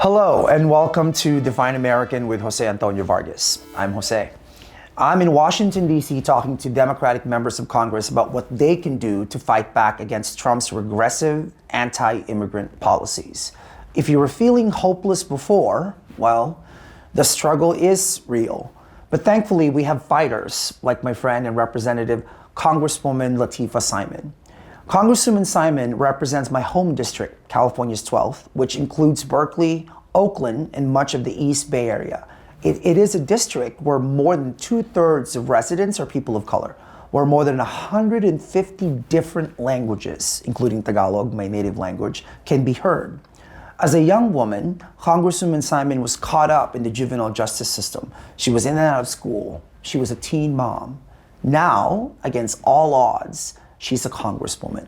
Hello and welcome to Define American with Jose Antonio Vargas. I'm Jose. I'm in Washington, D.C. talking to Democratic members of Congress about what they can do to fight back against Trump's regressive anti-immigrant policies. If you were feeling hopeless before, well, the struggle is real. But thankfully, we have fighters like my friend and Representative Congresswoman Lateefah Simon. Congresswoman Simon represents my home district, California's 12th, which includes Berkeley, Oakland, and much of the East Bay Area. It is a district where more than 2/3 of residents are people of color, where more than 150 different languages, including Tagalog, my native language, can be heard. As a young woman, Congresswoman Simon was caught up in the juvenile justice system. She was in and out of school. She was a teen mom. Now, against all odds, she's a congresswoman.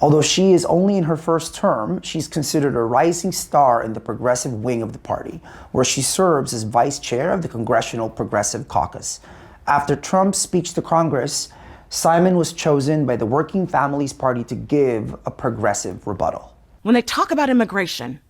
Although she is only in her first term, she's considered a rising star in the progressive wing of the party, where she serves as vice chair of the Congressional Progressive Caucus. After Trump's speech to Congress, Simon was chosen by the Working Families Party to give a progressive rebuttal. When they talk about immigration,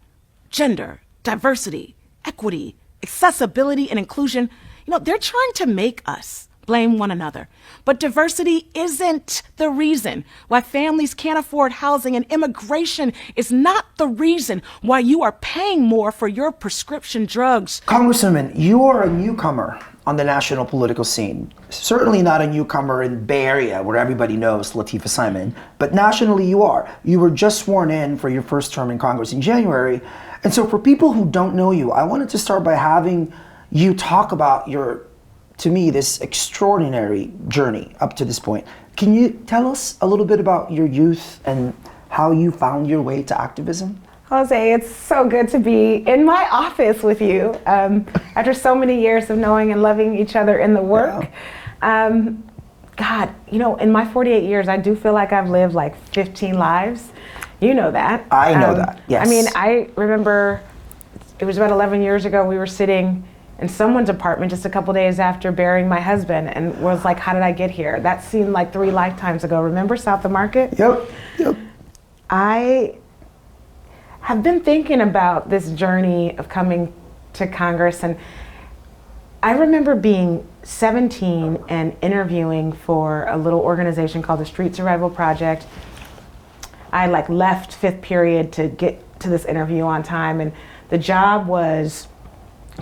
gender, diversity, equity, accessibility, and inclusion, they're trying to make us blame one another. But diversity isn't the reason why families can't afford housing, and immigration is not the reason why you are paying more for your prescription drugs. Congresswoman, you are a newcomer on the national political scene. Certainly not a newcomer in Bay Area, where everybody knows Lateefah Simon, but nationally you are. You were just sworn in for your first term in Congress in January. And so for people who don't know you, I wanted to start by having you talk about to me, this extraordinary journey up to this point. Can you tell us a little bit about your youth and how you found your way to activism? Jose, it's so good to be in my office with you after so many years of knowing and loving each other in the work. Yeah. God, in my 48 years, I do feel like I've lived like 15 lives. You know that. I know that, yes. I mean, I remember it was about 11 years ago, we were sitting in someone's apartment just a couple days after burying my husband, and was like, how did I get here? That seemed like 3 lifetimes ago. Remember South of Market? Yep. I have been thinking about this journey of coming to Congress, and I remember being 17 and interviewing for a little organization called the Street Survival Project. I left 5th period to get to this interview on time, and the job was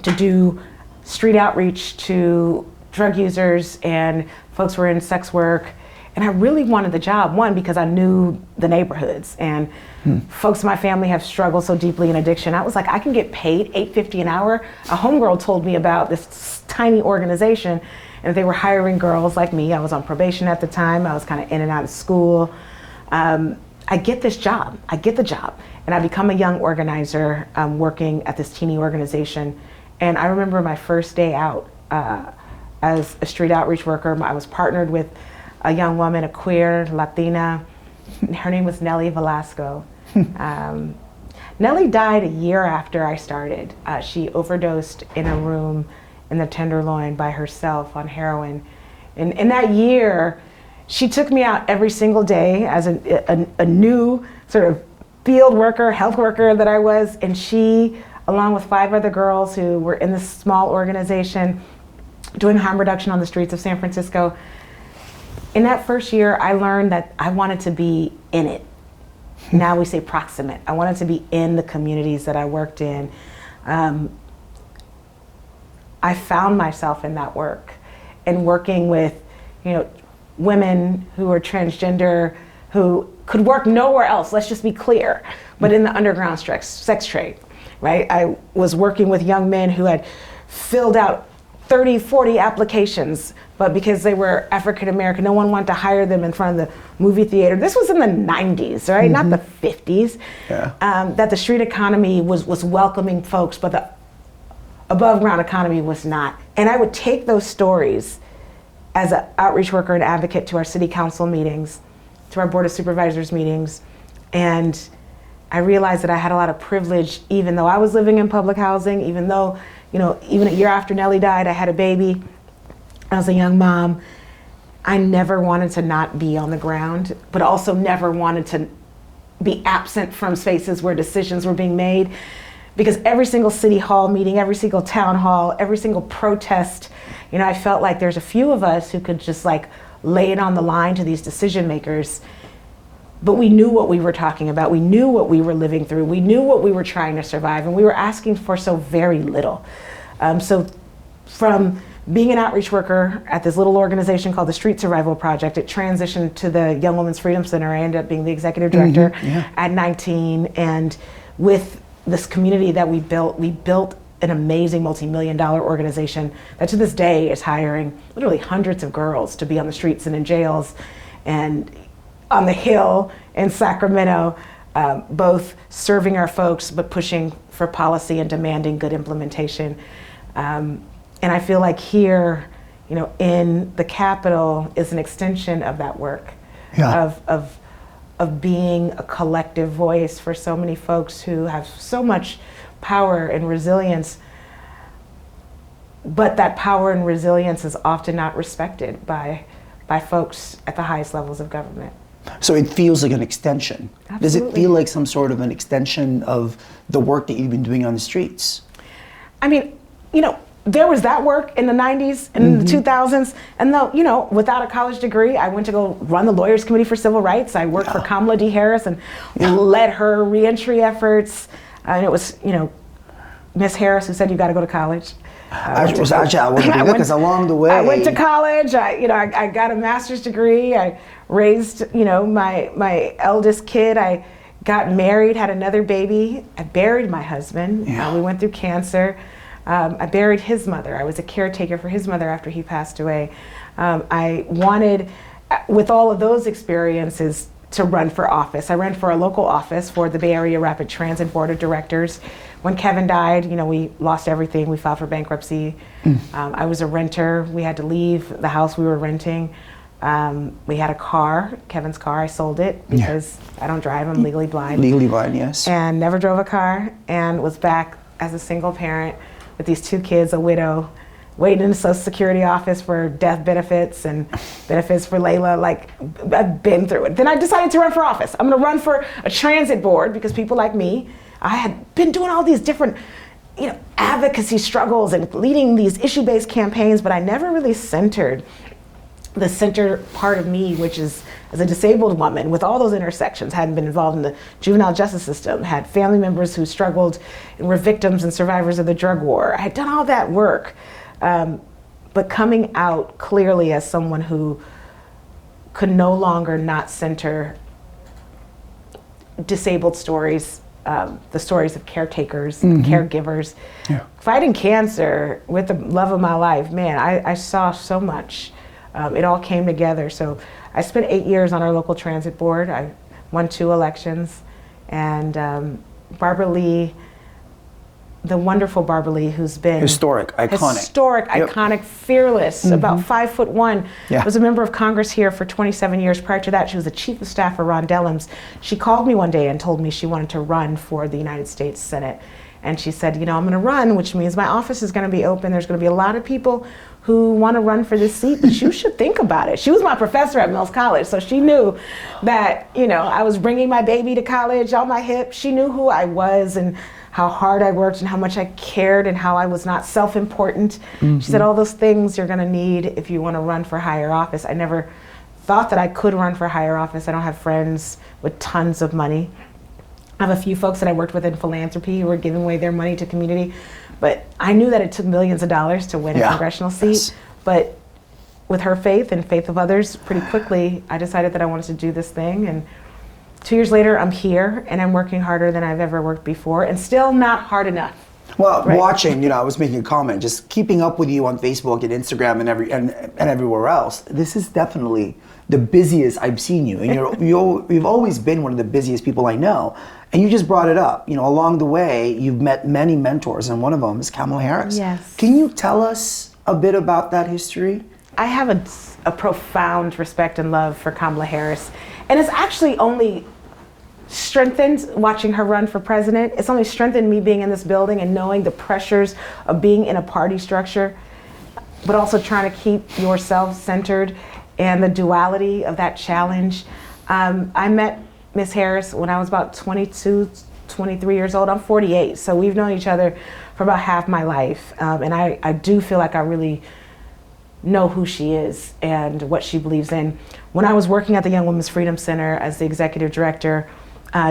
to do street outreach to drug users and folks who were in sex work. And I really wanted the job, one, because I knew the neighborhoods, and folks in my family have struggled so deeply in addiction. I was like, I can get paid $8.50 an hour. A homegirl told me about this tiny organization, and they were hiring girls like me. I was on probation at the time. I was kind of in and out of school. I get this job. I get the job. And I become a young organizer working at this teeny organization. And I remember my first day out as a street outreach worker. I was partnered with a young woman, a queer Latina. Her name was Nelly Velasco. Nelly died a year after I started. She overdosed in a room in the Tenderloin by herself on heroin. And in that year, she took me out every single day as a new sort of field worker, health worker that I was, and she, along with 5 other girls who were in this small organization doing harm reduction on the streets of San Francisco. In that first year, I learned that I wanted to be in it. Now we say proximate. I wanted to be in the communities that I worked in. I found myself in that work and working with, women who are transgender, who could work nowhere else, let's just be clear, but in the underground sex trade. Right? I was working with young men who had filled out 30, 40 applications, but because they were African American, no one wanted to hire them in front of the movie theater. This was in the 90s, right? Not the 50s. Yeah. That the street economy was welcoming folks, but the above ground economy was not. And I would take those stories as an outreach worker and advocate to our city council meetings, to our board of supervisors meetings, and I realized that I had a lot of privilege, even though I was living in public housing, even though, even a year after Nellie died, I had a baby. I was a young mom. I never wanted to not be on the ground, but also never wanted to be absent from spaces where decisions were being made. because every single city hall meeting, every single town hall, every single protest, you know, I felt like there's a few of us who could just like lay it on the line to these decision makers, but we knew what we were talking about. We knew what we were living through. We knew what we were trying to survive, and we were asking for so very little. So from being an outreach worker at this little organization called the Street Survival Project, it transitioned to the Young Women's Freedom Center. I ended up being the executive director at 19, and with this community that we built an amazing multi-million-dollar organization that to this day is hiring literally hundreds of girls to be on the streets and in jails and on the Hill in Sacramento, both serving our folks but pushing for policy and demanding good implementation. And I feel like here, you know, in the Capitol is an extension of that work, of being a collective voice for so many folks who have so much power and resilience, but that power and resilience is often not respected by folks at the highest levels of government. So it feels like an extension. Absolutely. Does it feel like some sort of an extension of the work that you've been doing on the streets? I mean, you know, there was that work in the 90s and the 2000s, and though, you know, without a college degree, I went to go run the Lawyers Committee for Civil Rights. I worked for Kamala D. Harris and led her reentry efforts. And it was, you know, Miss Harris who said you got to go to college. I want to do that because along the way, I went to college. I got a master's degree. I raised, you know, my eldest kid. I got married, had another baby. I buried my husband. We went through cancer. I buried his mother. I was a caretaker for his mother after he passed away. I wanted, with all of those experiences, to run for office. I ran for a local office for the Bay Area Rapid Transit Board of Directors. When Kevin died, you know, we lost everything. We filed for bankruptcy. I was a renter. We had to leave the house we were renting. We had a car, Kevin's car. I sold it because I don't drive. I'm legally blind. Legally blind, yes. And never drove a car, and was back as a single parent with these two kids, a widow, waiting in the Social Security office for death benefits and benefits for Layla. Like, I've been through it. Then I decided to run for office. I'm gonna run for a transit board because people like me, I had been doing all these different, you know, advocacy struggles and leading these issue-based campaigns, but I never really centered the center part of me, which is as a disabled woman with all those intersections, hadn't been involved in the juvenile justice system, had family members who struggled and were victims and survivors of the drug war. I had done all that work, but coming out clearly as someone who could no longer not center disabled stories, the stories of caretakers, caregivers. Fighting cancer with the love of my life, man, I saw so much. It all came together. So I spent 8 years on our local transit board. I won 2 elections. And Barbara Lee, the wonderful Barbara Lee, who's been historic, iconic, fearless, about 5'1", was a member of Congress here for 27 years. Prior to that, she was the chief of staff for Ron Dellums. She called me one day and told me she wanted to run for the United States Senate. And she said, you know, I'm going to run, which means my office is going to be open. There's going to be a lot of people who want to run for this seat, but you should think about it. She was my professor at Mills College, so she knew that, you know, I was bringing my baby to college on my hip. She knew who I was and how hard I worked and how much I cared and how I was not self-important. She said, all those things you're going to need if you want to run for higher office. I never thought that I could run for higher office. I don't have friends with tons of money. I have a few folks that I worked with in philanthropy who were giving away their money to community, but I knew that it took millions of dollars to win a congressional seat. But with her faith and faith of others, pretty quickly, I decided that I wanted to do this thing. And 2 years later, I'm here and I'm working harder than I've ever worked before, and still not hard enough. Well, watching, you know, I was making a comment, just keeping up with you on Facebook and Instagram and everywhere else. This is definitely the busiest I've seen you, and you've always been one of the busiest people I know. And you just brought it up. You know, along the way, you've met many mentors, and one of them is Kamala Harris. Yes. Can you tell us a bit about that history? I have a profound respect and love for Kamala Harris, and it's actually only strengthened watching her run for president. It's only strengthened me being in this building and knowing the pressures of being in a party structure, but also trying to keep yourself centered and the duality of that challenge. I met Ms. Harris when I was about 22, 23 years old. I'm 48, so we've known each other for about half my life. And I do feel like I really know who she is and what she believes in. When I was working at the Young Women's Freedom Center as the executive director,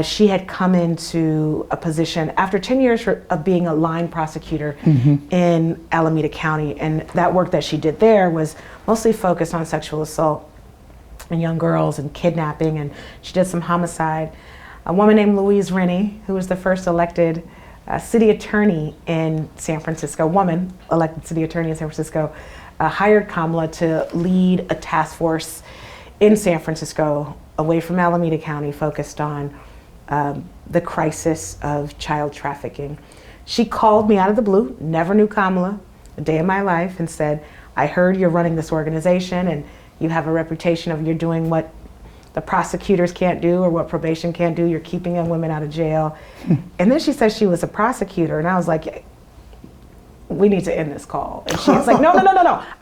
she had come into a position after 10 years of being a line prosecutor in Alameda County. And that work that she did there was mostly focused on sexual assault and young girls and kidnapping, and she did some homicide. A woman named Louise Rennie, who was the first elected city attorney in San Francisco, woman elected city attorney in San Francisco, hired Kamala to lead a task force in San Francisco away from Alameda County focused on the crisis of child trafficking. She called me out of the blue, never knew Kamala a day in my life, and said, I heard you're running this organization and you have a reputation of you're doing what the prosecutors can't do or what probation can't do. You're keeping young women out of jail. And then she said she was a prosecutor, and I was like, we need to end this call. And she's like, no.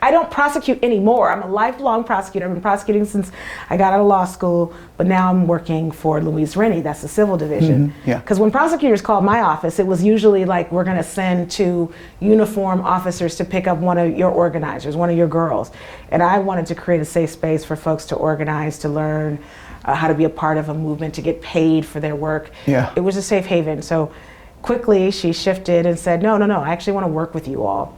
I don't prosecute anymore. I'm a lifelong prosecutor. I've been prosecuting since I got out of law school, but now I'm working for Louise Rennie. That's the civil division. Because when prosecutors called my office, it was usually like, we're gonna send 2 uniformed officers to pick up one of your organizers, one of your girls. And I wanted to create a safe space for folks to organize, to learn how to be a part of a movement, to get paid for their work. It was a safe haven. So quickly, she shifted and said, no, I actually want to work with you all.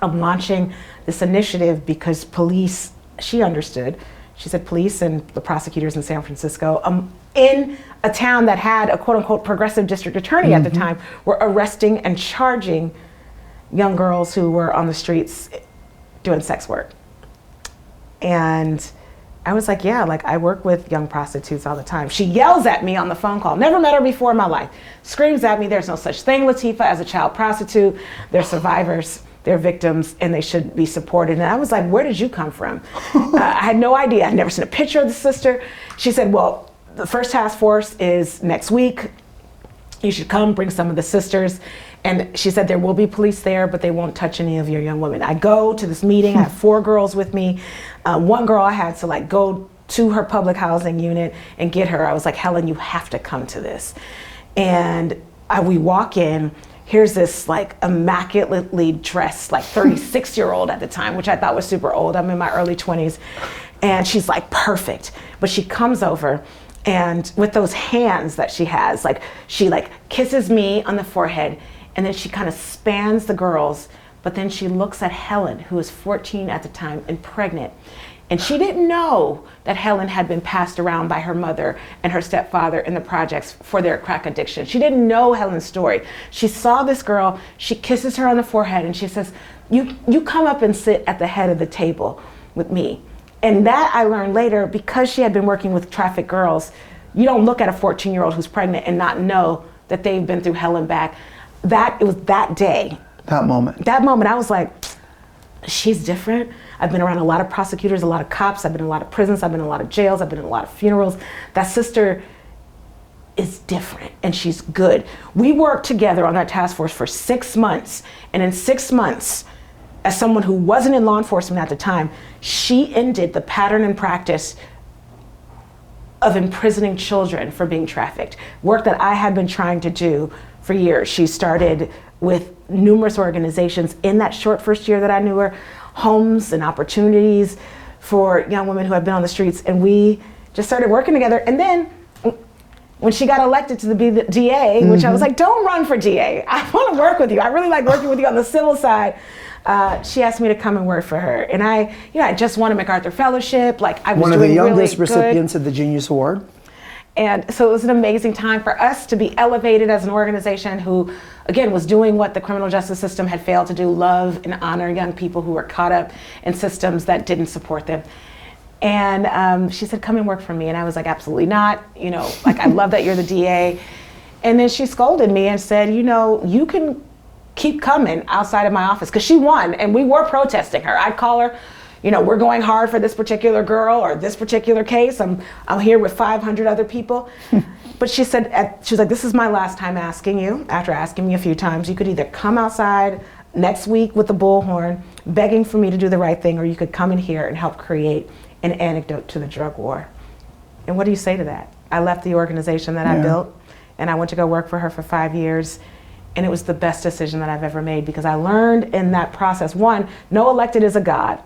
I'm launching this initiative because police, she understood. She said police and the prosecutors in San Francisco, in a town that had a quote unquote progressive district attorney at the time, were arresting and charging young girls who were on the streets doing sex work. And I was like, yeah, like I work with young prostitutes all the time. She yells at me on the phone call. Never met her before in my life. Screams at me, there's no such thing, Lateefah, as a child prostitute. They're survivors, they're victims, and they should be supported. And I was like, where did you come from? I had no idea. I'd never seen a picture of the sister. She said, well, the first task force is next week. You should come, bring some of the sisters. And she said there will be police there, but they won't touch any of your young women. I go to this meeting, I have 4 girls with me. One girl I had to like go to her public housing unit and get her. I was like, Helen, you have to come to this. And we walk in, here's this like immaculately dressed, like 36-year-old at the time, which I thought was super old. I'm in my early 20s. And she's like perfect, but she comes over and with those hands that she has, like she like kisses me on the forehead, and then she kind of spans the girls, but then she looks at Helen, who was 14 at the time and pregnant. And she didn't know that Helen had been passed around by her mother and her stepfather in the projects for their crack addiction. She didn't know Helen's story. She saw this girl, she kisses her on the forehead, and she says, you come up and sit at the head of the table with me. And that I learned later, because she had been working with trafficked girls, you don't look at a 14-year-old who's pregnant and not know that they've been through hell and back. It was that day. That moment, I was like, she's different. I've been around a lot of prosecutors, a lot of cops. I've been in a lot of prisons. I've been in a lot of jails. I've been in a lot of funerals. That sister is different and she's good. We worked together on that task force for 6 months. And in 6 months, as someone who wasn't in law enforcement at the time, she ended the pattern and practice of imprisoning children for being trafficked. Work that I had been trying to do for years. She started with numerous organizations in that short first year that I knew her, homes and opportunities for young women who had been on the streets, and we just started working together. And then when she got elected to be the DA, which I was like, don't run for DA. I want to work with you. I really like working with you on the civil side. She asked me to come and work for her. And I just won a MacArthur Fellowship. Like I was one of the youngest really recipients of the Genius Award. And so it was an amazing time for us to be elevated as an organization who, again, was doing what the criminal justice system had failed to do, love and honor young people who were caught up in systems that didn't support them. And she said, come and work for me. And I was like, absolutely not. Like, I love that you're the DA. And then she scolded me and said, you can keep coming outside of my office, because she won and we were protesting her. I'd call her, we're going hard for this particular girl or this particular case. I'm here with 500 other people. But she said, she was like, this is my last time asking you. After asking me a few times, you could either come outside next week with the bullhorn, begging for me to do the right thing, or you could come in here and help create an antidote to the drug war. And what do you say to that? I left the organization that I built and I went to go work for her for 5 years. And it was the best decision that I've ever made, because I learned in that process, one, no elected is a god.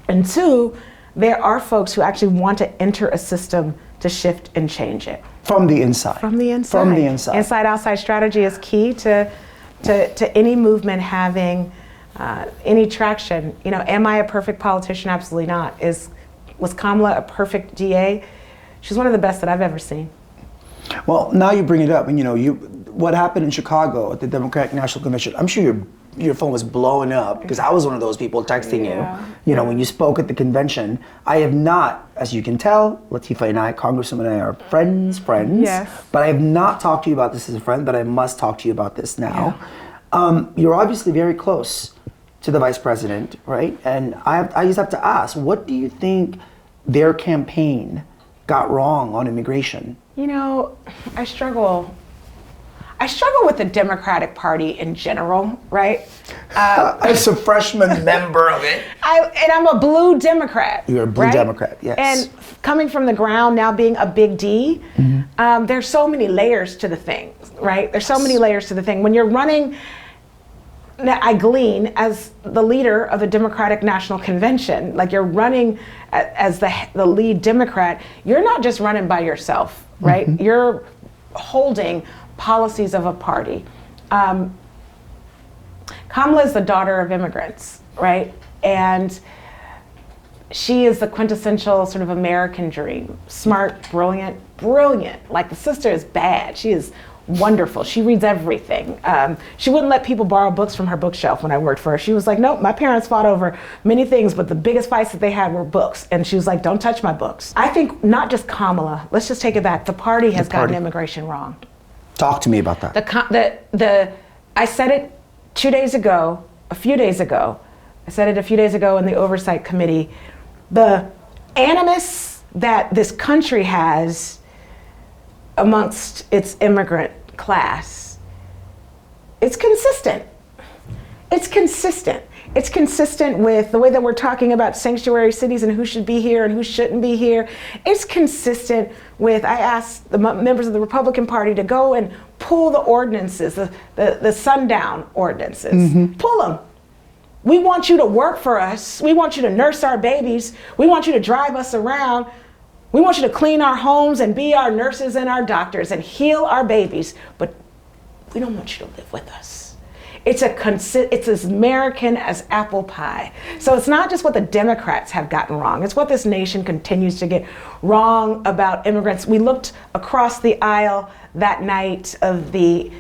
And two, there are folks who actually want to enter a system to shift and change it. From the inside. From the inside. From the inside. Inside-outside strategy is key to any movement having any traction. You know, am I a perfect politician? Absolutely not. Was Kamala a perfect DA? She's one of the best that I've ever seen. Well, now you bring it up, and what happened in Chicago at the Democratic National Convention, I'm sure your phone was blowing up, because I was one of those people texting you when you spoke at the convention. I have not, as you can tell, Lateefah and I, Congresswoman and I are friends, yes. But I have not talked to you about this as a friend, but I must talk to you about this now. Yeah. You're obviously very close to the vice president, right? And I just have to ask, what do you think their campaign got wrong on immigration? You know, I struggle with the Democratic Party in general, right? As a freshman member of it. And I'm a blue Democrat. You're a blue right? Democrat, yes. And coming from the ground, now being a big D, there's so many layers to the thing, right? There's so many layers to the thing. When you're running, I glean, as the leader of the Democratic National Convention, like you're running as the lead Democrat, you're not just running by yourself, right? You're holding policies of a party. Kamala is the daughter of immigrants, right? And she is the quintessential sort of American dream. Smart, brilliant. Like, the sister is bad. She is wonderful. She reads everything. She wouldn't let people borrow books from her bookshelf when I worked for her. She was like, nope, my parents fought over many things, but the biggest fights that they had were books. And she was like, don't touch my books. I think not just Kamala, let's just take it back. The party has gotten immigration wrong. Talk to me about that. I said it a few days ago. I said it a few days ago in the Oversight Committee. The animus that this country has amongst its immigrant class, it's consistent. It's consistent. It's consistent with the way that we're talking about sanctuary cities and who should be here and who shouldn't be here. It's consistent with, I asked the members of the Republican Party to go and pull the ordinances, the sundown ordinances. Pull them. We want you to work for us. We want you to nurse our babies. We want you to drive us around. We want you to clean our homes and be our nurses and our doctors and heal our babies. But we don't want you to live with us. It's as American as apple pie. So it's not just what the Democrats have gotten wrong. It's what this nation continues to get wrong about immigrants. We looked across the aisle that night of the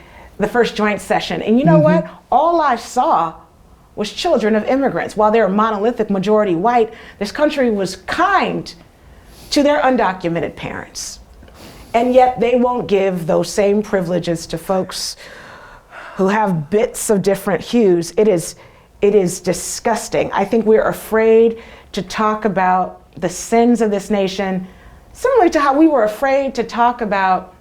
first joint session, and you know what? All I saw was children of immigrants. While they're a monolithic majority white, this country was kind to their undocumented parents. And yet they won't give those same privileges to folks who have bits of different hues. It is disgusting. I think we're afraid to talk about the sins of this nation, similar to how we were afraid to talk about,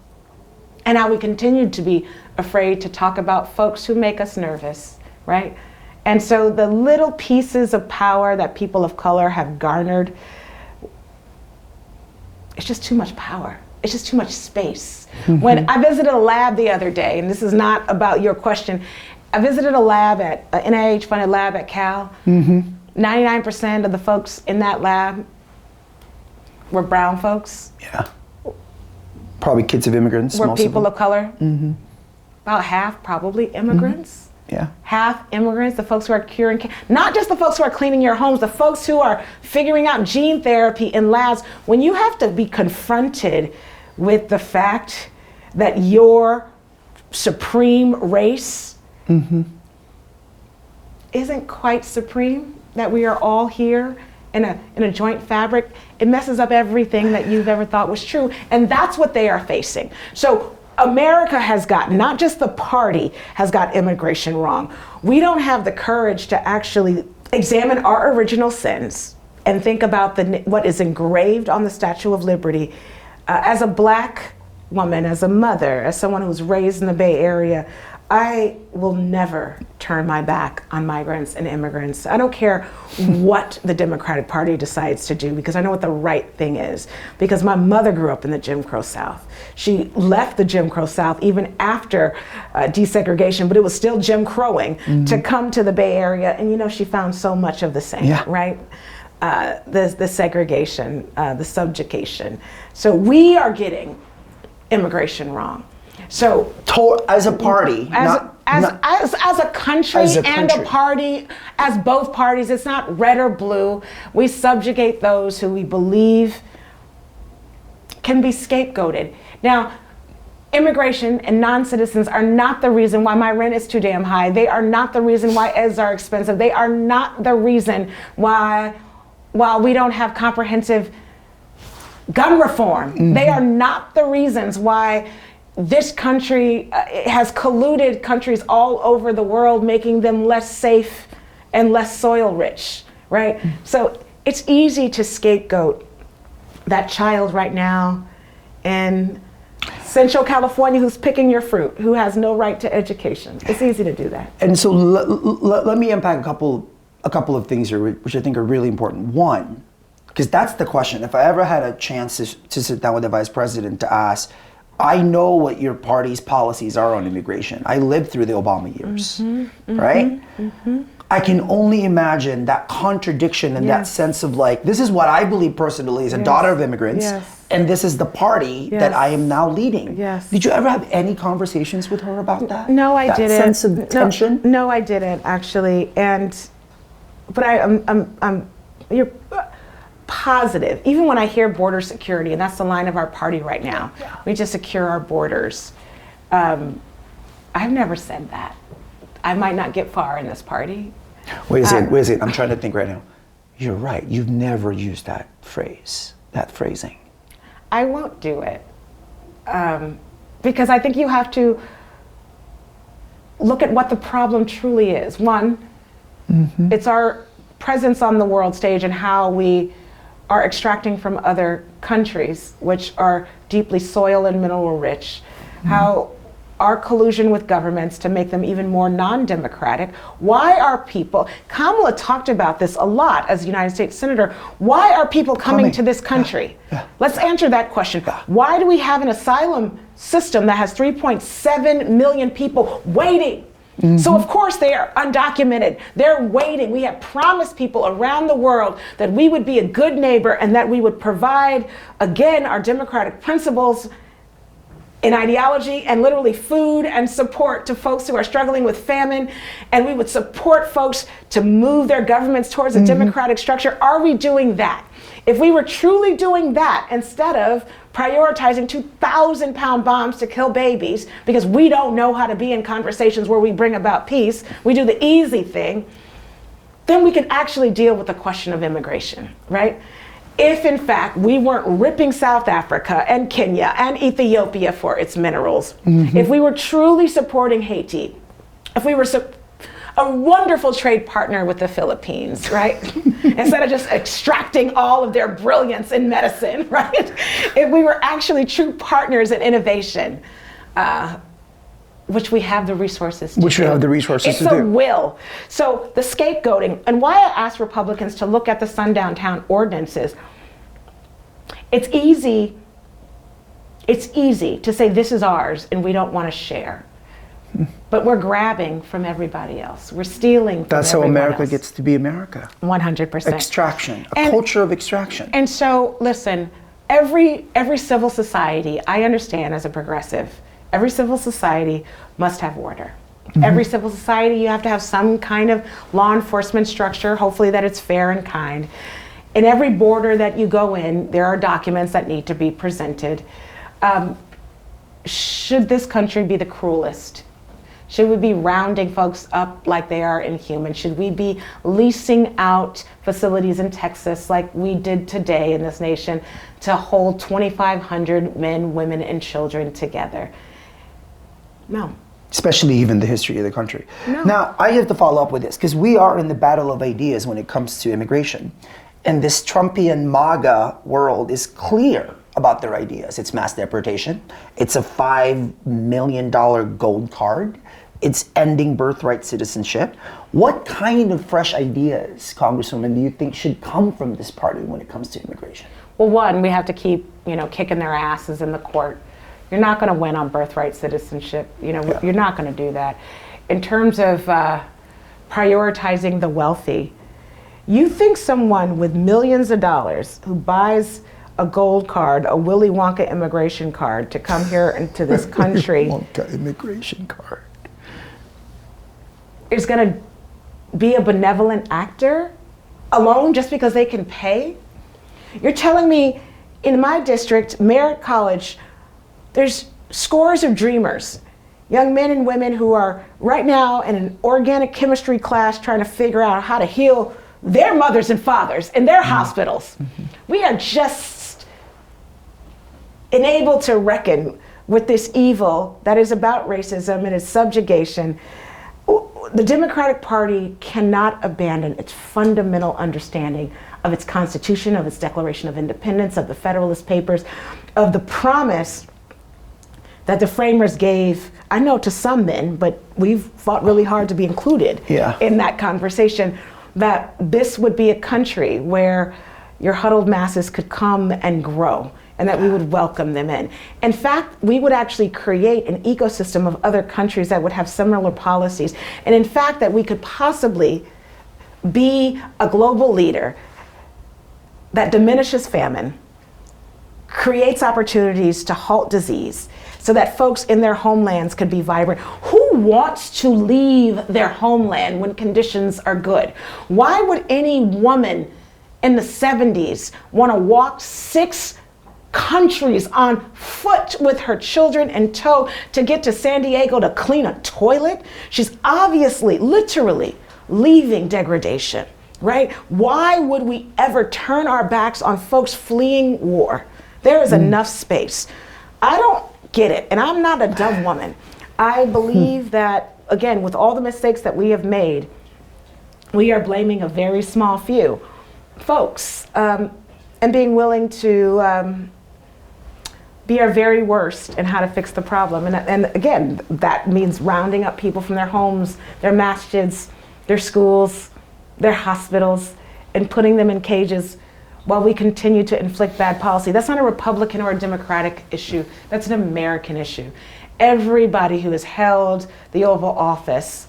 and how we continue to be afraid to talk about folks who make us nervous, right? And so the little pieces of power that people of color have garnered, it's just too much power. It's just too much space. When I visited a lab the other day, and this is not about your question, I visited a lab an NIH-funded lab at Cal. 99% of the folks in that lab were brown folks. Yeah. Probably kids of immigrants. Were people of color. About half probably immigrants. Yeah. Half immigrants, the folks who are curing, not just the folks who are cleaning your homes, the folks who are figuring out gene therapy in labs. When you have to be confronted with the fact that your supreme race isn't quite supreme, that we are all here in a joint fabric, it messes up everything that you've ever thought was true. And that's what they are facing. So America has got, not just the party has got immigration wrong. We don't have the courage to actually examine our original sins and think about what is engraved on the Statue of Liberty. As a Black woman, as a mother, as someone who's raised in the Bay Area, I will never turn my back on migrants and immigrants. I don't care what the Democratic Party decides to do, because I know what the right thing is. Because my mother grew up in the Jim Crow South. She left the Jim Crow South even after desegregation, but it was still Jim Crowing to come to the Bay Area. And you know, she found so much of the same, right? The segregation, the subjugation. So we are getting immigration wrong. So as a party, as a country and a party, as both parties, it's not red or blue. We subjugate those who we believe can be scapegoated. Now, immigration and non-citizens are not the reason why my rent is too damn high. They are not the reason why eds are expensive. They are not the reason why we don't have comprehensive gun reform. They are not the reasons why this country has colluded countries all over the world, making them less safe and less soil rich, right? So it's easy to scapegoat that child right now in Central California who's picking your fruit, who has no right to education. It's easy to do that. And so let me unpack a couple of things here, which I think are really important. One, because that's the question. If I ever had a chance to sit down with the vice president to ask, I know what your party's policies are on immigration. I lived through the Obama years, right? I can only imagine that contradiction and that sense of like, this is what I believe personally as a daughter of immigrants, and this is the party that I am now leading. Did you ever have any conversations with her about that? No, I didn't. That sense of tension? No, I didn't actually. But you're positive. Even when I hear border security, and that's the line of our party right now, we just secure our borders. I've never said that. I might not get far in this party. Wait a second. I'm trying to think right now. You're right. You've never used that phrase, that phrasing. I won't do it. Because I think you have to look at what the problem truly is. One, it's our presence on the world stage and how we are extracting from other countries, which are deeply soil and mineral rich, how our collusion with governments to make them even more non-democratic. Why are people, Kamala talked about this a lot as a United States Senator, why are people coming to this country? Let's answer that question. Why do we have an asylum system that has 3.7 million people waiting? So of course they are undocumented. They're waiting. We have promised people around the world that we would be a good neighbor and that we would provide, again, our democratic principles in ideology and literally food and support to folks who are struggling with famine. And we would support folks to move their governments towards a democratic structure. Are we doing that? If we were truly doing that, instead of prioritizing 2,000-pound bombs to kill babies because we don't know how to be in conversations where we bring about peace, we do the easy thing, then we can actually deal with the question of immigration, right? If in fact we weren't ripping South Africa and Kenya and Ethiopia for its minerals, if we were truly supporting Haiti, if we were a wonderful trade partner with the Philippines, right? Instead of just extracting all of their brilliance in medicine, right? If we were actually true partners in innovation, which we have the resources to do. Which we have the resources to do. It's a will. So the scapegoating, and why I asked Republicans to look at the Sundown Town ordinances, it's easy to say this is ours and we don't want to share. But we're grabbing from everybody else. We're stealing from That's how America else. gets to be America. 100%. Extraction, a culture of extraction. And so, listen, every civil society, I understand as a progressive, every civil society must have order. Every civil society, you have to have some kind of law enforcement structure, hopefully that it's fair and kind. In every border that you go in, there are documents that need to be presented. Should this country be the cruelest? Should we be rounding folks up like they are inhuman? Should we be leasing out facilities in Texas like we did today in this nation to hold 2,500 men, women, and children together? No. Especially even the history of the country. No. Now, I have to follow up with this because we are in the battle of ideas when it comes to immigration. And this Trumpian MAGA world is clear about their ideas. It's mass deportation. It's a $5 million gold card. it's ending birthright citizenship. What kind of fresh ideas, Congresswoman, do you think should come from this party when it comes to immigration? Well, one, we have to keep, kicking their asses in the court. You're not going to win on birthright citizenship. You're not going to do that. In terms of prioritizing the wealthy, you think someone with millions of dollars who buys a gold card, a Willy Wonka immigration card, to come here into this country, Willy Wonka immigration card, is going to be a benevolent actor alone just because they can pay? You're telling me in my district, Merritt College, there's scores of dreamers, young men and women who are right now in an organic chemistry class trying to figure out how to heal their mothers and fathers in their hospitals. We are just enabled to reckon with this evil that is about racism and its subjugation. The Democratic Party cannot abandon its fundamental understanding of its Constitution, of its Declaration of Independence, of the Federalist Papers, of the promise that the framers gave, I know to some men, but we've fought really hard to be included in that conversation, that this would be a country where your huddled masses could come and grow, and that we would welcome them in. In fact, we would actually create an ecosystem of other countries that would have similar policies, and in fact, that we could possibly be a global leader that diminishes famine, creates opportunities to halt disease, so that folks in their homelands could be vibrant. Who wants to leave their homeland when conditions are good? Why would any woman in the 70s want to walk 6 countries on foot with her children in tow to get to San Diego to clean a toilet? She's obviously, literally, leaving degradation, right? Why would we ever turn our backs on folks fleeing war? There is enough space. I don't get it, and I'm not a dumb woman. I believe that, again, with all the mistakes that we have made, we are blaming a very small few folks, and being willing to be our very worst in how to fix the problem. And again, that means rounding up people from their homes, their masjids, their schools, their hospitals, and putting them in cages while we continue to inflict bad policy. That's not a Republican or a Democratic issue. That's an American issue. Everybody who has held the Oval Office,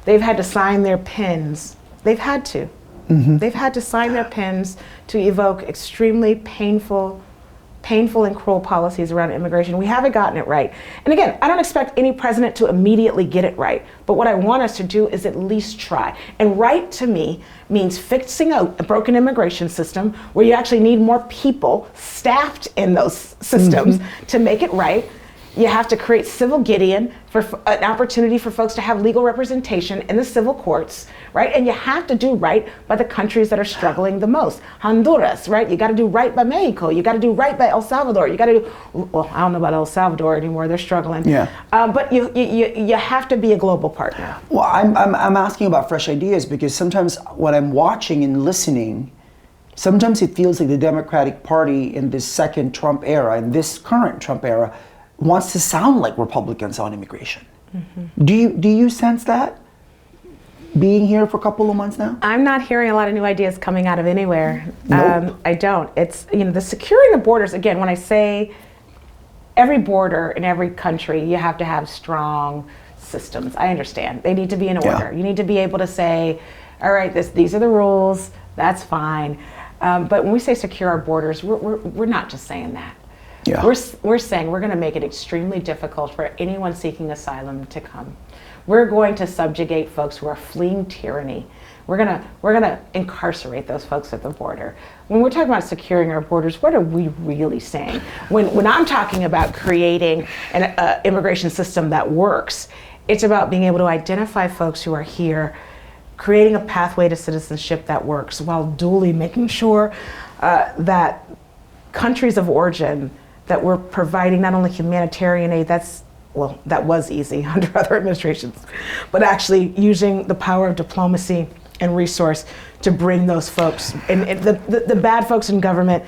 they've had to sign their pens. They've had to. They've had to sign their pens to evoke extremely painful and cruel policies around immigration. We haven't gotten it right. And again, I don't expect any president to immediately get it right, but what I want us to do is at least try. And right, to me, means fixing a broken immigration system where you actually need more people staffed in those systems to make it right. You have to create civil Gideon for an opportunity for folks to have legal representation in the civil courts, right? And you have to do right by the countries that are struggling the most. Honduras, right? You got to do right by Mexico. You got to do right by El Salvador. You got to do, well, I don't know about El Salvador anymore. They're struggling. But you have to be a global partner. Well, I'm asking about fresh ideas because sometimes when I'm watching and listening, sometimes it feels like the Democratic Party in this second Trump era, in this current Trump era, wants to sound like Republicans on immigration. Do you sense that, being here for a couple of months now? I'm not hearing a lot of new ideas coming out of anywhere. Nope. I don't. It's, the securing the borders, again, when I say every border in every country, you have to have strong systems. I understand. They need to be in order. You need to be able to say, all right, these are the rules, that's fine. But when we say secure our borders, we're not just saying that. We're saying we're going to make it extremely difficult for anyone seeking asylum to come. We're going to subjugate folks who are fleeing tyranny. We're gonna incarcerate those folks at the border. When we're talking about securing our borders, what are we really saying? When I'm talking about creating an immigration system that works, it's about being able to identify folks who are here, creating a pathway to citizenship that works, while duly making sure that countries of origin that we're providing not only humanitarian aid, that was easy under other administrations, but actually using the power of diplomacy and resource to bring those folks and the bad folks in government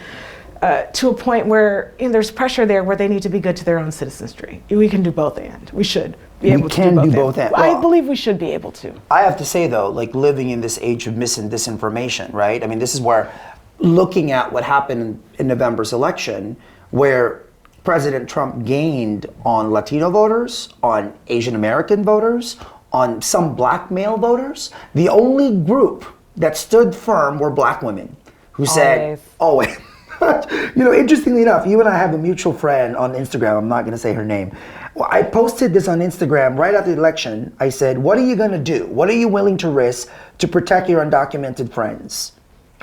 to a point where there's pressure there where they need to be good to their own citizenry. We can do both and. We should. be able to do both. ends. I Well, believe we should be able to. I have to say though, like living in this age of mis and disinformation, right? I mean, this is where looking at what happened in November's election, where President Trump gained on Latino voters, on Asian American voters, on some black male voters. The only group that stood firm were black women who said, always. You know, interestingly enough, you and I have a mutual friend on Instagram. I'm not going to say her name. Well, I posted this on Instagram right after the election. I said, what are you going to do? What are you willing to risk to protect your undocumented friends?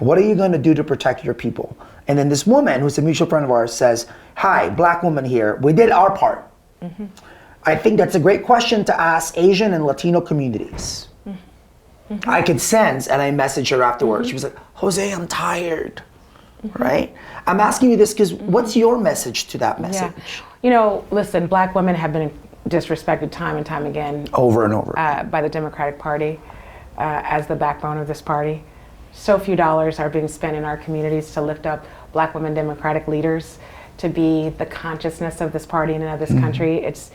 What are you going to do to protect your people? And then this woman, who's a mutual friend of ours, says, hi, black woman here. We did our part. Mm-hmm. I think that's a great question to ask Asian and Latino communities. Mm-hmm. I could sense, and I messaged her afterwards. Mm-hmm. She was like, Jose, I'm tired. Mm-hmm. Right? I'm asking you this because what's your message to that message? Yeah. You know, listen, black women have been disrespected time and time again. Over and over. By the Democratic Party as the backbone of this party. So few dollars are being spent in our communities to lift up black women Democratic leaders, to be the consciousness of this party and of this country. It's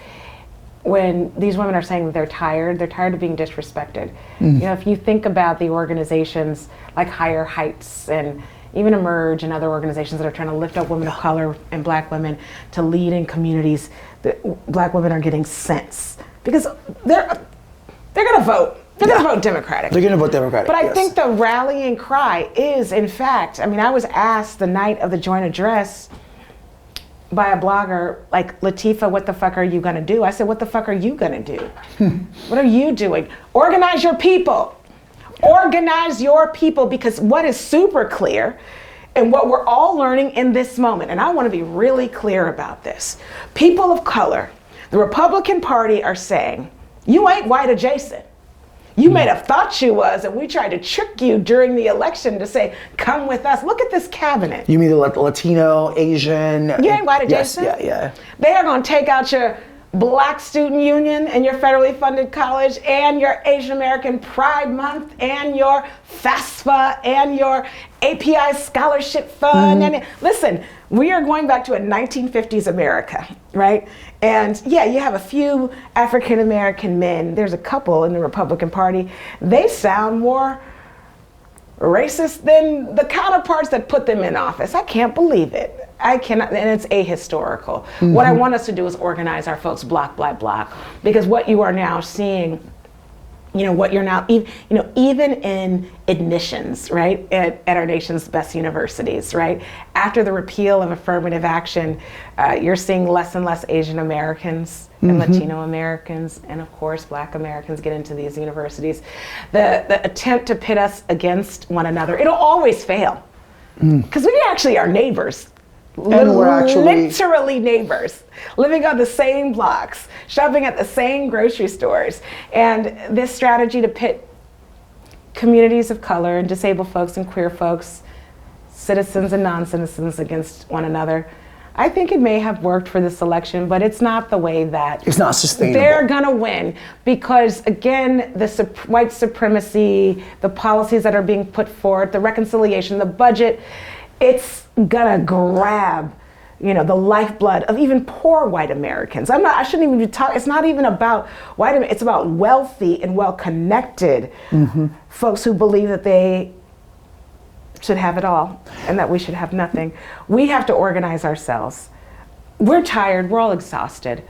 when these women are saying that they're tired of being disrespected. You know, if you think about the organizations like Higher Heights and even Emerge and other organizations that are trying to lift up women of color and black women to lead in communities, that black women are getting sense because they're going to vote. They're going to vote Democratic. They're going to vote Democratic. But I think the rallying cry is, in fact, I mean, I was asked the night of the joint address by a blogger, like, Lateefah, what the fuck are you going to do? I said, what the fuck are you going to do? What are you doing? Organize your people. Organize your people, because what is super clear and what we're all learning in this moment, and I want to be really clear about this, people of color, the Republican Party are saying, you ain't white adjacent. You may have thought you was, and we tried to trick you during the election to say, come with us. Look at this cabinet. You mean the Latino, Asian? You ain't white adjacent? Yes, yeah. They are going to take out your Black Student Union and your federally funded college and your Asian American Pride Month and your FAFSA and your API Scholarship Fund. And listen, we are going back to a 1950s America, right? And yeah, you have a few African American men. There's a couple in the Republican Party. They sound more racist than the counterparts that put them in office. I can't believe it. I cannot, and it's ahistorical. What I want us to do is organize our folks block by block, because what you are now seeing, you know, what you're now, even in admissions, right, at our nation's best universities, right, after the repeal of affirmative action, you're seeing less and less Asian Americans and Latino Americans, and of course Black Americans get into these universities. The attempt to pit us against one another, it'll always fail, because we actually are neighbors. And we're actually literally neighbors, living on the same blocks, shopping at the same grocery stores. And this strategy to pit communities of color and disabled folks and queer folks, citizens and non-citizens against one another, I think it may have worked for this election, but it's not the way that it's not sustainable. They're gonna win, because again, the white supremacy, the policies that are being put forward, the reconciliation, the budget, it's gonna grab, you know, the lifeblood of even poor white Americans. I shouldn't even be talking, it's not even about white, it's about wealthy and well-connected folks who believe that they should have it all and that we should have nothing. We have to organize ourselves. We're tired, we're all exhausted.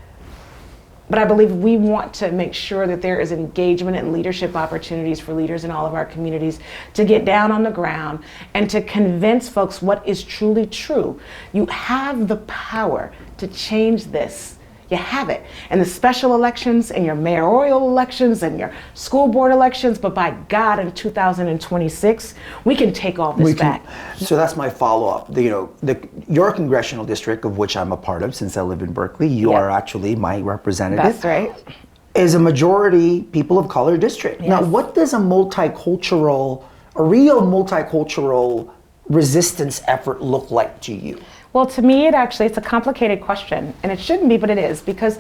But I believe we want to make sure that there is engagement and leadership opportunities for leaders in all of our communities to get down on the ground and to convince folks what is truly true. You have the power to change this. You have it. And the special elections and your mayoral elections and your school board elections, but by God, in 2026, we can take all this back. So that's my follow-up. Your congressional district, of which I'm a part of since I live in Berkeley, you are actually my representative. That's right. Is a majority people of color district. Yes. Now, what does a real multicultural resistance effort look like to you? Well, to me, it's a complicated question, and it shouldn't be, but it is, because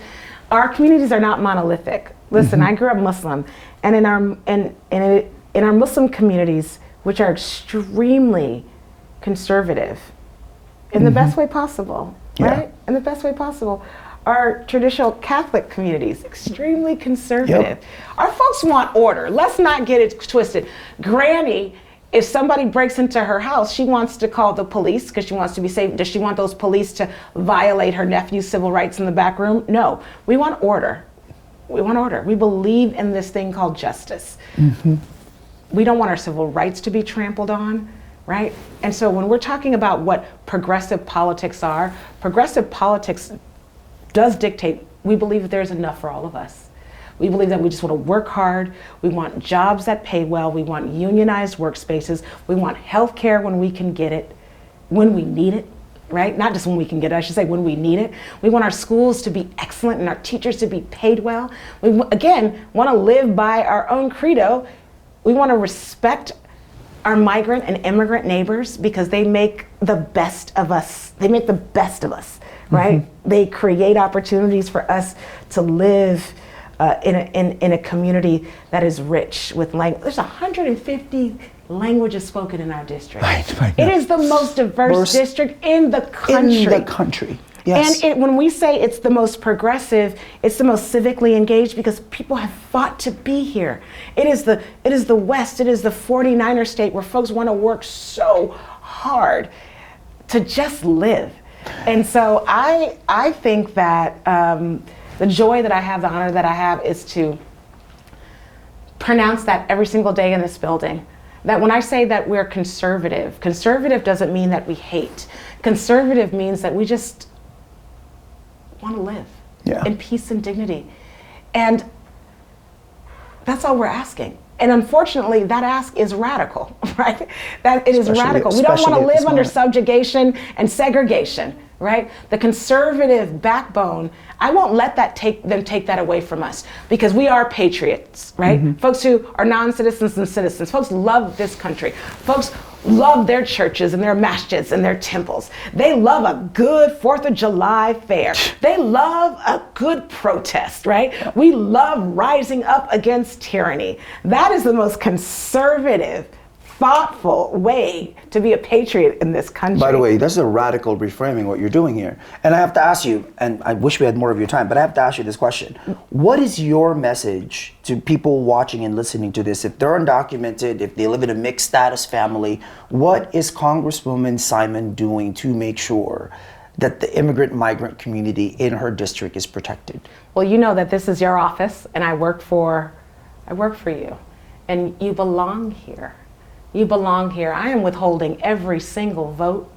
our communities are not monolithic. Listen, I grew up Muslim, and in our Muslim communities, which are extremely conservative, in the best way possible, right? In the best way possible, our traditional Catholic communities, extremely conservative. Yep. Our folks want order. Let's not get it twisted. Granny, if somebody breaks into her house, she wants to call the police because she wants to be safe. Does she want those police to violate her nephew's civil rights in the back room? No, we want order. We want order. We believe in this thing called justice. Mm-hmm. We don't want our civil rights to be trampled on, right? And so when we're talking about what progressive politics are, progressive politics does dictate, we believe that there's enough for all of us. We believe that we just want to work hard. We want jobs that pay well. We want unionized workspaces. We want health care when we can get it, when we need it, right? Not just when we can get it, I should say when we need it. We want our schools to be excellent and our teachers to be paid well. We, again, want to live by our own credo. We want to respect our migrant and immigrant neighbors because they make the best of us. They make the best of us, right? Mm-hmm. They create opportunities for us to live in a community that is rich with language. There's 150 languages spoken in our district. Right. It is the most diverse district in the country. In the country, yes. And when we say it's the most progressive, it's the most civically engaged because people have fought to be here. It is the West, it is the 49er state where folks want to work so hard to just live. And so I think that the joy that I have, the honor that I have is to pronounce that every single day in this building. That when I say that we're conservative, conservative doesn't mean that we hate. Conservative means that we just want to live in peace and dignity. And that's all we're asking. And unfortunately, that ask is radical, right? That it is radical. We don't want to live under subjugation and segregation, right? The conservative backbone, I won't let them take that away from us because we are patriots, right? Mm-hmm. Folks who are non-citizens and citizens. Folks love this country. Folks love their churches and their masjids and their temples. They love a good 4th of July fair. They love a good protest, right? We love rising up against tyranny. That is the most conservative, thoughtful way to be a patriot in this country. By the way, that's a radical reframing what you're doing here. And I have to ask you, and I wish we had more of your time, but I have to ask you this question. What is your message to people watching and listening to this? If they're undocumented, if they live in a mixed status family, what is Congresswoman Simon doing to make sure that the immigrant migrant community in her district is protected? Well, you know that this is your office and I work for you and you belong here. You belong here. I am withholding every single vote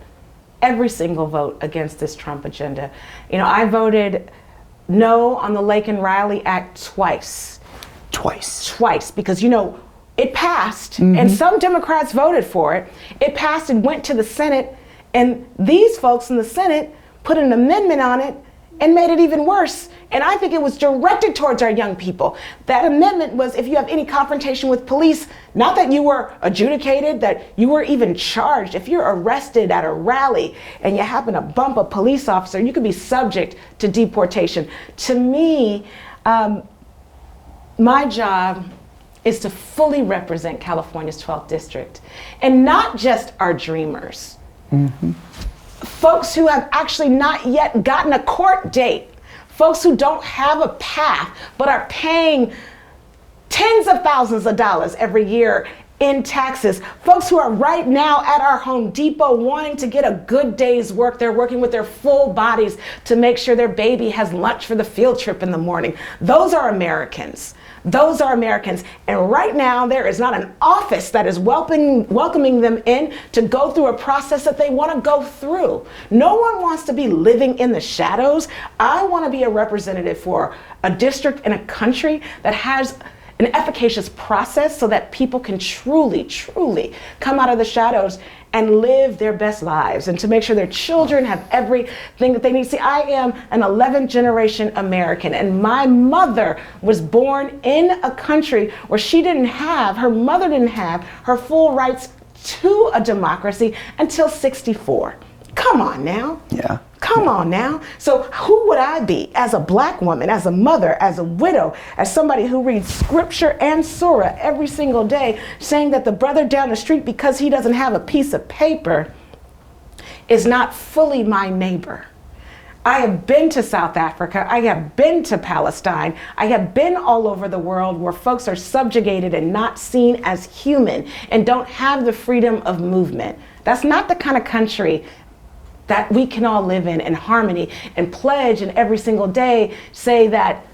against this Trump agenda. You know, I voted no on the Lake and Riley Act twice. Twice, because, you know, it passed, and some Democrats voted for it. It passed and went to the Senate, and these folks in the Senate put an amendment on it and made it even worse. And I think it was directed towards our young people. That amendment was if you have any confrontation with police, not that you were adjudicated, that you were even charged. If you're arrested at a rally and you happen to bump a police officer, you could be subject to deportation. To me, my job is to fully represent California's 12th district and not just our dreamers. Mm-hmm. Folks who have actually not yet gotten a court date, folks who don't have a path but are paying tens of thousands of dollars every year in taxes, folks who are right now at our Home Depot wanting to get a good day's work. They're working with their full bodies to make sure their baby has lunch for the field trip in the morning. Those are Americans. Those are Americans. And right now, there is not an office that is welcoming them in to go through a process that they want to go through. No one wants to be living in the shadows. I want to be a representative for a district and a country that has an efficacious process so that people can truly, truly come out of the shadows and live their best lives and to make sure their children have everything that they need. See, I am an 11th generation American, and my mother was born in a country where her mother didn't have her full rights to a democracy until 64. Come on now. Yeah. Come on now. So who would I be as a black woman, as a mother, as a widow, as somebody who reads scripture and surah every single day, saying that the brother down the street, because he doesn't have a piece of paper, is not fully my neighbor? I have been to South Africa. I have been to Palestine. I have been all over the world where folks are subjugated and not seen as human and don't have the freedom of movement. That's not the kind of country that we can all live in harmony and pledge and every single day say that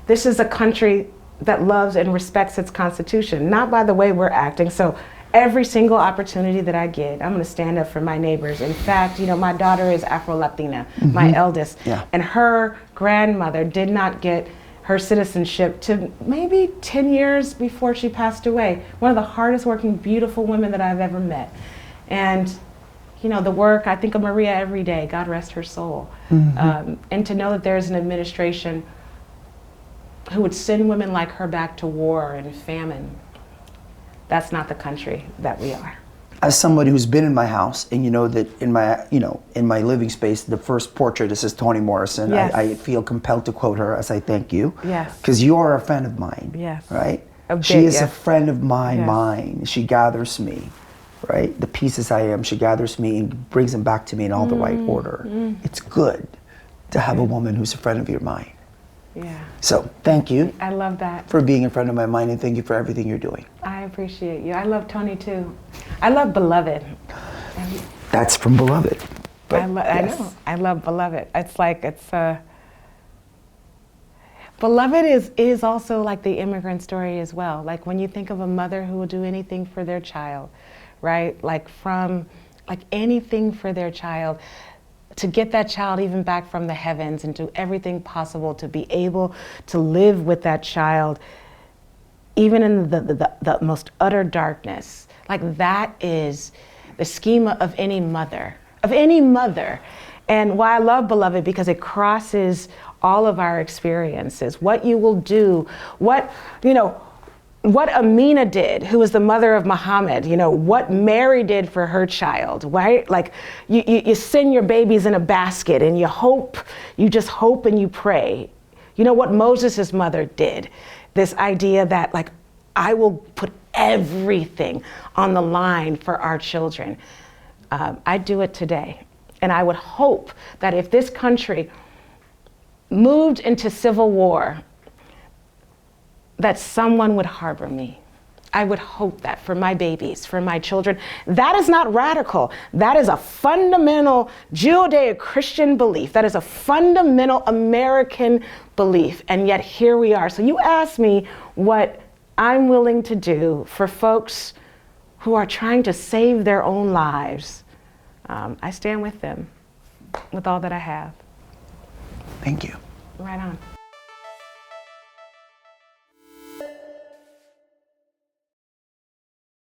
this is a country that loves and respects its Constitution, not by the way we're acting. So every single opportunity that I get, I'm gonna stand up for my neighbors. In fact, my daughter is Afro-Latina, my eldest, and her grandmother did not get her citizenship to maybe 10 years before she passed away. One of the hardest working, beautiful women that I've ever met. And the work, I think of Maria every day, God rest her soul. And to know that there's an administration who would send women like her back to war and famine, that's not the country that we are. As somebody who's been in my house, and you know that in my living space, the first portrait, this is Toni Morrison. Yes. I feel compelled to quote her as I thank you. Yes. Because you are a friend of mine. Yes. Right? A She bit, is a yes. friend of my Yes. mind. She gathers me, right? The pieces I am, she gathers me and brings them back to me in all the right order. It's good to have a woman who's a friend of your mind. Yeah. So thank you I love that. for being a friend of my mind, and thank you for everything you're doing. I appreciate you. I love Toni too. I love Beloved. That's from Beloved. But I yes. know. I love Beloved. It's like Beloved is also like the immigrant story as well. Like when you think of a mother who will do anything for their child, right? Like anything for their child, to get that child even back from the heavens and do everything possible to be able to live with that child, even in the most utter darkness. Like that is the schema of any mother. And why I love Beloved, because it crosses all of our experiences. What you will do, what Amina did, who was the mother of Muhammad, what Mary did for her child, right? Like you send your babies in a basket and you just hope and you pray. What Moses' mother did, this idea that like, I will put everything on the line for our children. I do it today. And I would hope that if this country moved into civil war, that someone would harbor me. I would hope that for my babies, for my children. That is not radical. That is a fundamental Judeo-Christian belief. That is a fundamental American belief. And yet here we are. So you ask me what I'm willing to do for folks who are trying to save their own lives. I stand with them with all that I have. Thank you. Right on.